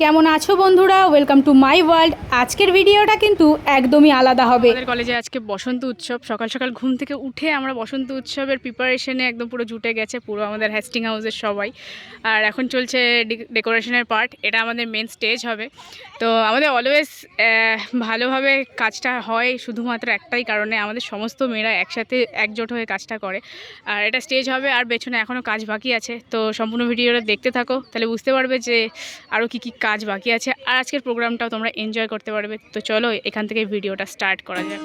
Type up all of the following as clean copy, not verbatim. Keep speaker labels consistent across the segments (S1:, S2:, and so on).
S1: কেমন আছো বন্ধুরা, ওয়েলকাম টু মাই ওয়ার্ল্ড। আজকের ভিডিওটা কিন্তু একদমই আলাদা হবে। আমাদের কলেজে আজকে বসন্ত উৎসব। সকাল সকাল ঘুম থেকে উঠে আমরা বসন্ত উৎসবের প্রিপারেশনে একদম পুরো জুটে গেছে পুরো আমাদের হ্যাস্টিং হাউসের সবাই। আর এখন চলছে ডেকোরেশনের পার্ট। এটা আমাদের মেন স্টেজ হবে। তো আমাদের অলওয়েজ ভালোভাবে কাজটা হয় শুধুমাত্র একটাই কারণে, আমাদের সমস্ত মেয়েরা একসাথে একজোট হয়ে কাজটা করে। আর এটা স্টেজ হবে, আর পেছনে এখনও কাজ বাকি আছে। তো সম্পূর্ণ ভিডিওটা দেখতে থাকো, তাহলে বুঝতে পারবে যে আরও কী কী কাজ বাকি আছে, আর আজকের প্রোগ্রামটাও তোমরা এনজয় করতে পারবে। তো চলো এখান থেকে ভিডিওটা স্টার্ট করা যাক।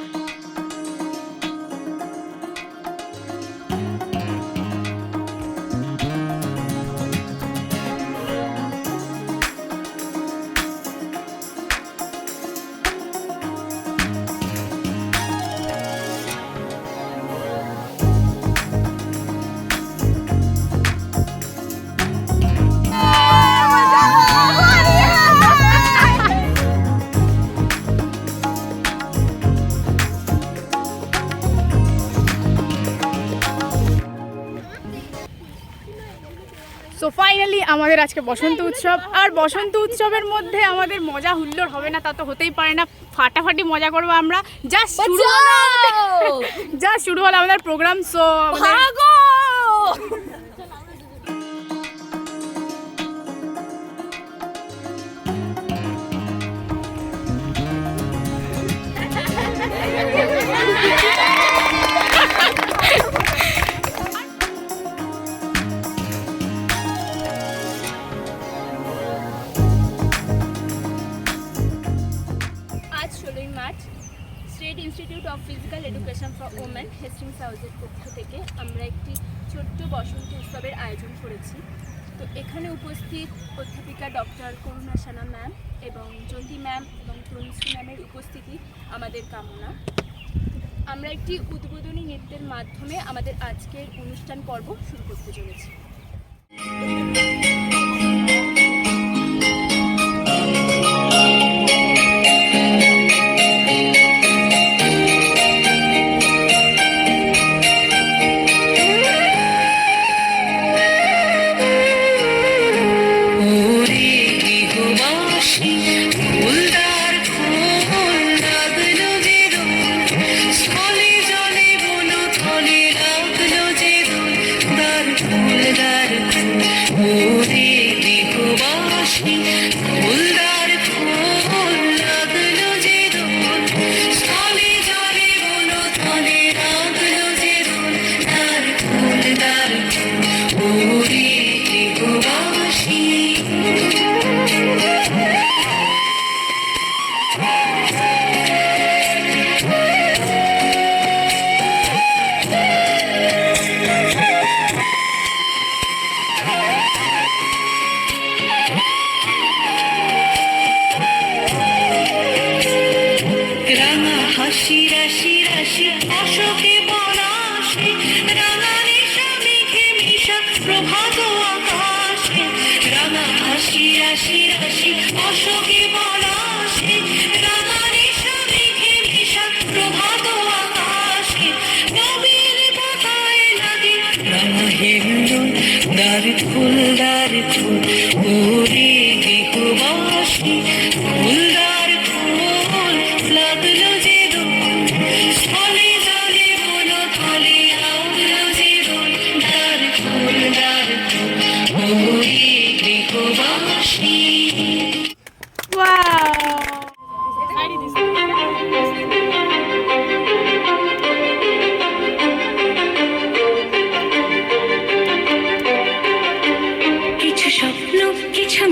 S1: সো ফাইনালি আমাদের আজকে বসন্ত উৎসব। আর বসন্ত উৎসবের মধ্যে আমাদের মজা হুল্লোড় হবে না তা তো হতেই পারে না। ফাটাফাটি মজা করবো আমরা। জাস্ট শুরু হলো আমাদের প্রোগ্রাম। সো
S2: আজ 16ই March state institute of physical education for women Hastings হাউসের পক্ষ থেকে আমরা একটি ছোট্ট বসন্ত উৎসবের আয়োজন করেছি। তো এখানে উপস্থিত অধ্যাপিকা ডক্টর করুণা সানা ম্যাম এবং জ্যোতি ম্যাম এবং তনুশ্রী ম্যামের উপস্থিতি আমাদের কামনা। আমরা একটি উদ্বোধনী নৃত্যের মাধ্যমে আমাদের আজকের অনুষ্ঠান পর্ব শুরু করতে চলেছি।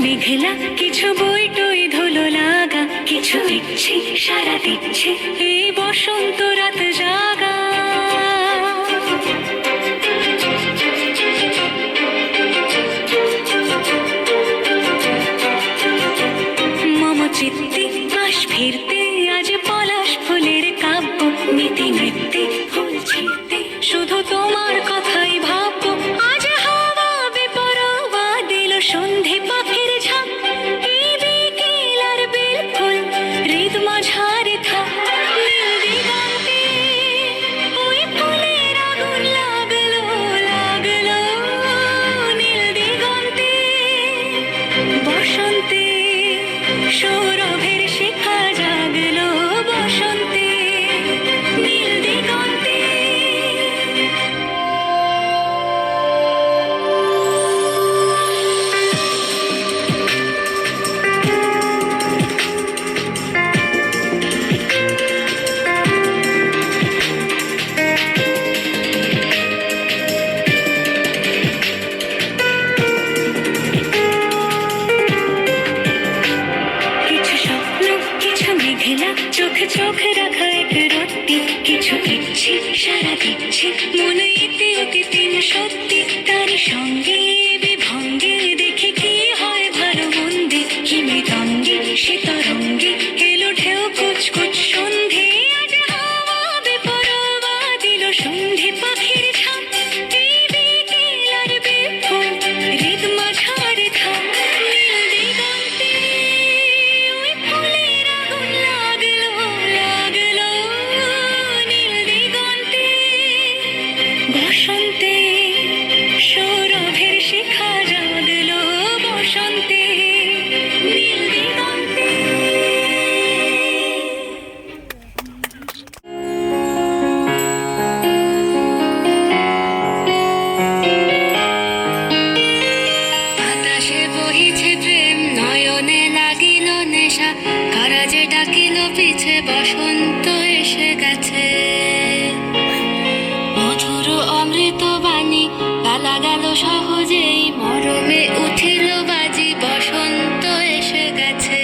S3: মেঘলা কিছু বই টই ধুলো লাগা, কিছু ইচ্ছে সারা দিচ্ছে এই বসন্ত রাত জাগা। মম চিত্তে মাস ফিরতে আজ পলাশ ফুলের কাব্য, নীতি নৃত্যে ফুল ছিঁড়তে শুধু তোমার কথাই ভাববো। আজ হাওয়া বেপরোয়া দিল সন্ধে পাখির ঝাঁক, এই বিকেল আর বেলফুল হৃদ মাঝারে থাক নীল দিগন্তে চোখ রাখা এক রত্তি, কিছু ইচ্ছে সারা দিচ্ছে মনে এতে অতি তিন সত্যি, তার সঙ্গে বিভঙ্গে দেখে কি হয় ভালো মন্দে, কি মৃদঙ্গে সে তরঙ্গে এলো ঢেউ কুচকুচ সন্ধে, আজ হাওয়া বেপরোয়া দিল সন্ধে পাখির ঝাঁক, এই বিকেল আর বিপুল হৃদ মাঝার থাম, নীল দিগন্তে ওই ফুলের আগুন লাগলো লাগলো, নীল দিগন্তে বসন্তে সৌরভের শিখা জাগলো, বসন্তে নীল দিগন্তে। বাতাসে বহিছে প্রেম, নয়নে লাগিল নেশা, কারা যে ডাকিল পিছে, বসন্ত এসে গেছে। মধুর অমৃত বাণী গালা গেল সহজেই, মরমে উঠিল বাজি, বসন্ত এসে গেছে।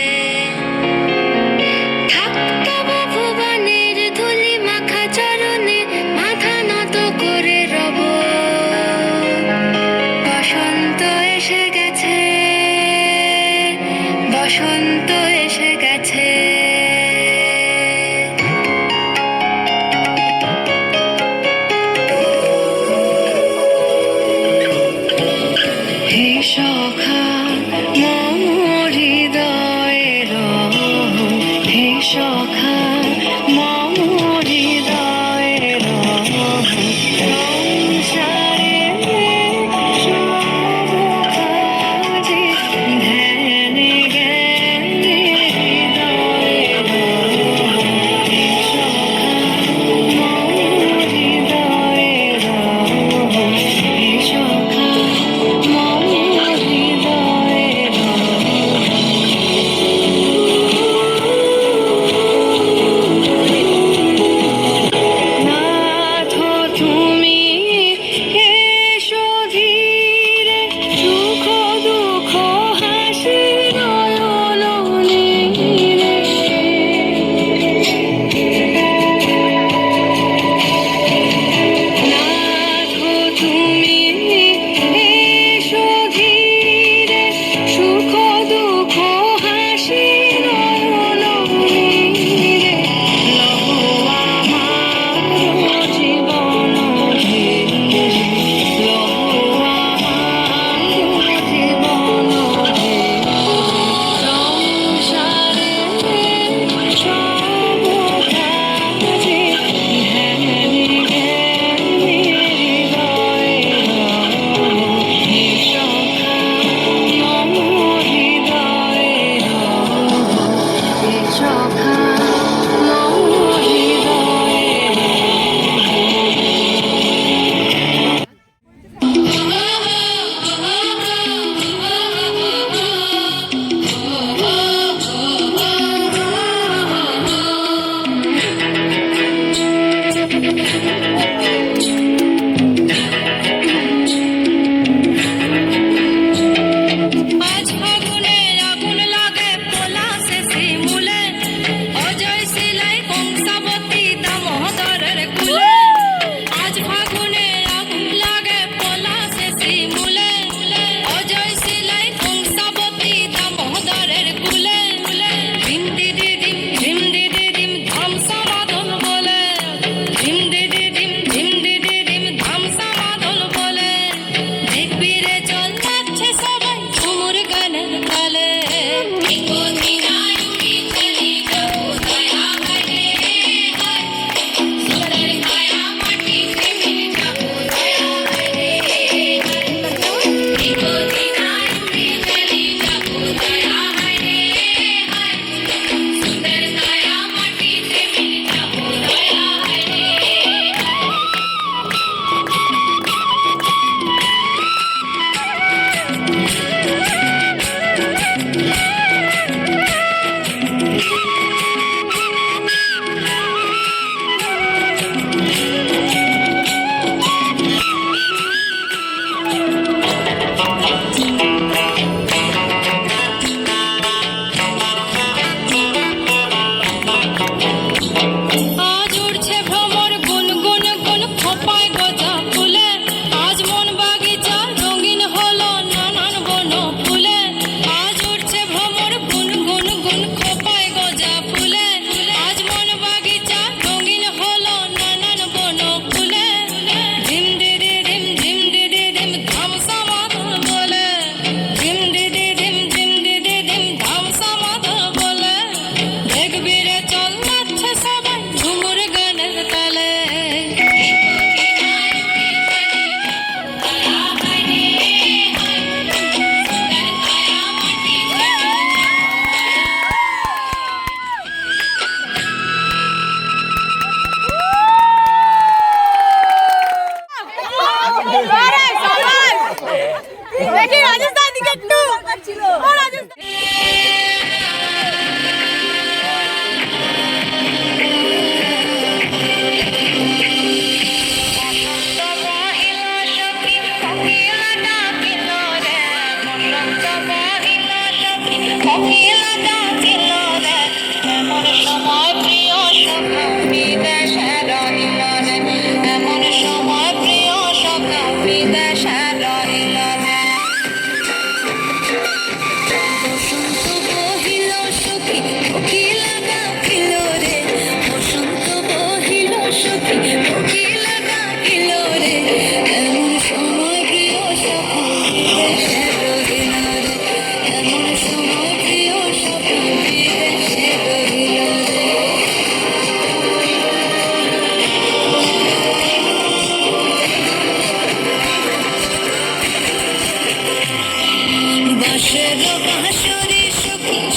S3: থাকতব ভুবনের ধুলি মাখা চরণে, মাথা নত করে রব, বসন্ত এসে গেছে, বসন্ত এসে গেছে। হে সখা মম হৃদয়ের, হে সখা মম হৃদয়ের, সংসারে সব কাজে ধ্যানে জ্ঞানে হৃদয়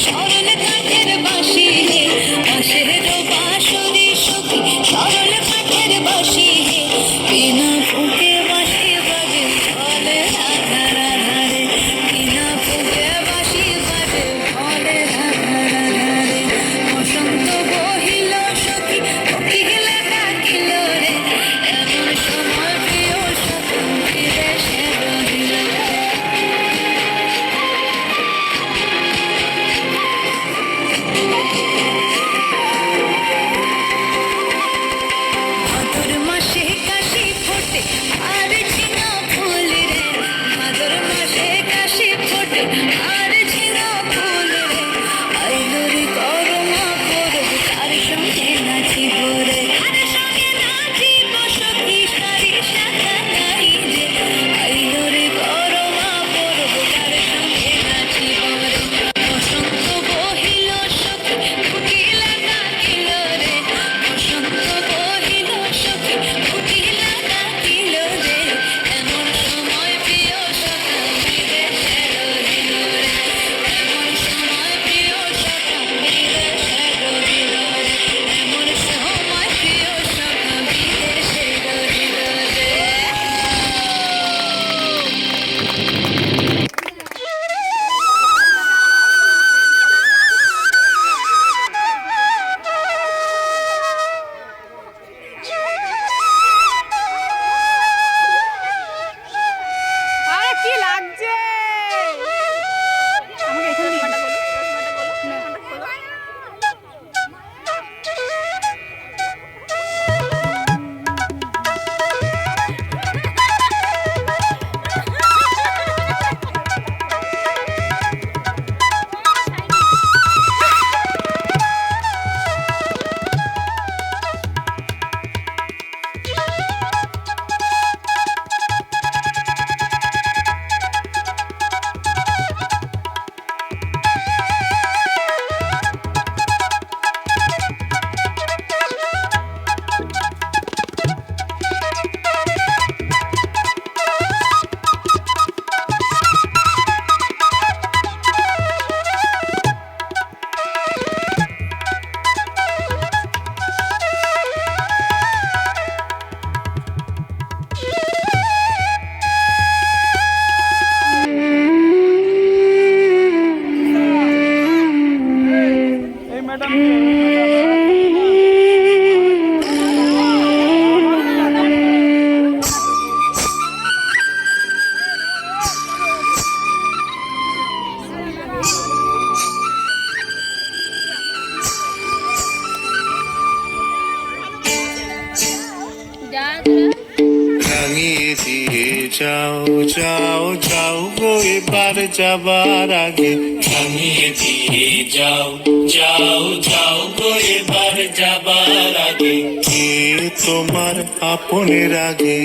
S3: সরল কাঠের বাঁশি হে বাঁশের বাঁশরি সখী সরল কাঠের বাঁশি হে বিনা ফুঁকে বাঁশি বাজে ফলে রাধা রাধা রে বিনা ফুঁকে বাঁশি বাজে ফলে রাধা রাধা রে বসন্ত বহিল সখী কোকিলা ডাকিল রে এমন সময় প্রিয় সখী ফিরে সে রহিল ভাদর মাসে কাশি ফোটে আর ঝিঙা ফুল রে ভাদর মাসে কাশি ফোটে আর ঝিঙা ফুল রে আইলো রে করমা করব তার সঙ্গে নাচিব রে তার সঙ্গে নাচিব সখী সারি সাথা নাই যে আইলো রে করমা করব তার সঙ্গে নাচিব রে বসন্ত বহিল সখী কোকিলা ডাকিল রে বসন্ত বহিল সখী কোকিলা ডাকিল রে এমন সময় প্রিয় সখা বিদেশে রহিল রে এমন সময় প্রিয় সখা বিদেশে রহিল রে এমন সময় প্রিয় সখা বিদেশে রহিল রে
S1: আরে কি লাগছে আমাকে এখানে দিয়ে দাও।
S4: রাঙিয়ে দিয়ে যাও যাও যাও গো এবার যাবার আগে রাঙিয়ে দিয়ে যাও যাও যাও গো এবার যাবার আগে কে তোমার আপনের আগে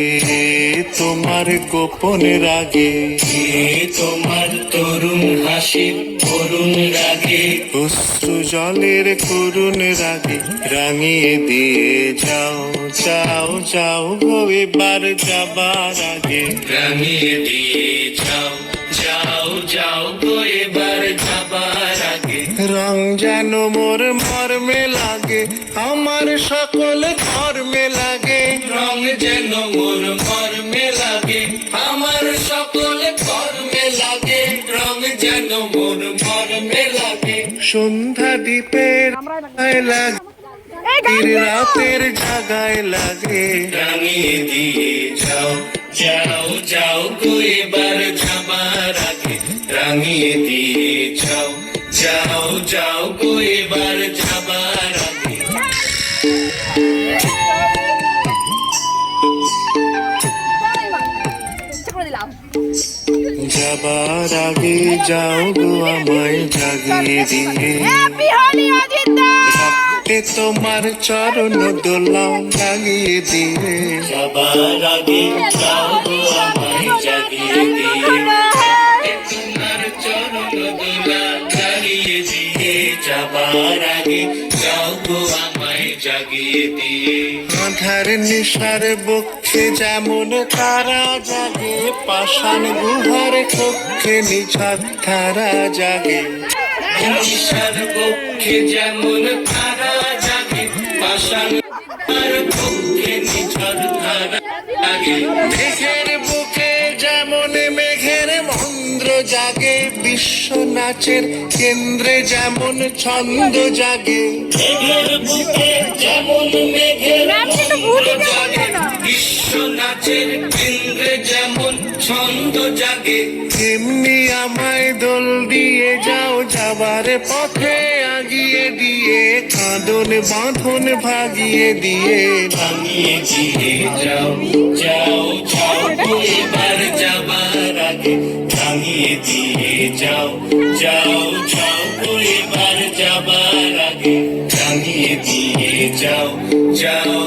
S4: তোমার গোপনের আগে কে তোমার তরুণ হাসির করুণ রাগে অশ্রু জলের করুণ রাগে রাঙিয়ে দিয়ে যাও যাও যাও গো এবার যাবার আগে রাঙিয়ে দিয়ে যাও যাও যাও গো এবার যাবার আগে রং যেন মোর মর্মে লাগে আমার সকল ধর্মে লাগে রং যেন মোর মর্মে লাগে আমার সকল কর্মে লাগে রং যেন মোর মর্মে লাগে সন্ধ্যা দ্বীপের আয় লাগে রাতের জাগায় লাগে রাঙিয়ে দিয়ে যাও যাও যাও গো এবার যাবার আগে রাঙিয়ে দিয়ে যাও যাও যাও গো এবার যাবার আগে যাবার আগে যাও গো আমায় জাগিয়ে দিয়ে রাখতে তোমার চরণ দোলা লাগিয়ে দিয়ে যাবার আগে যাও গো আমায় জাগিয়ে দিয়ে তোমার চরণ দোলা লাগিয়ে দিয়ে যাবার আগে যাও গো আমায় জাগিয়ে দিয়ে আধার নিশার বক্ষে যেমন তারা জাগে পাষাণ গুহার কক্ষে নিছাদ তারা জাগে নিশার পক্ষে যেমন তারা জাগে পাষাণ আর পক্ষে নিঝড় ধারা জাগে মেঘের বুকে যেমন মেঘের মন্দ্র জাগে বিশ্ব নাচের কেন্দ্রে যেমন ছন্দ জাগে মেঘের বুকে যেমন মেঘের মন্দ্র জাগে বিশ্ব নাচের কেন্দ্রে যেমন ছন্দ জাগে তেমনি আমায় দোল দিয়ে যাও যাবার পথে আগিয়ে দিয়ে কাঁদন বাঁধন ভাগিয়ে দিয়ে ভাঙিয়ে দিয়ে যাও যাও যাও গো এবার যাবার আগে ভাঙিয়ে দিয়ে যাও যাও যাও গো এবার যাবার আগে ভাঙিয়ে দিয়ে যাও যাও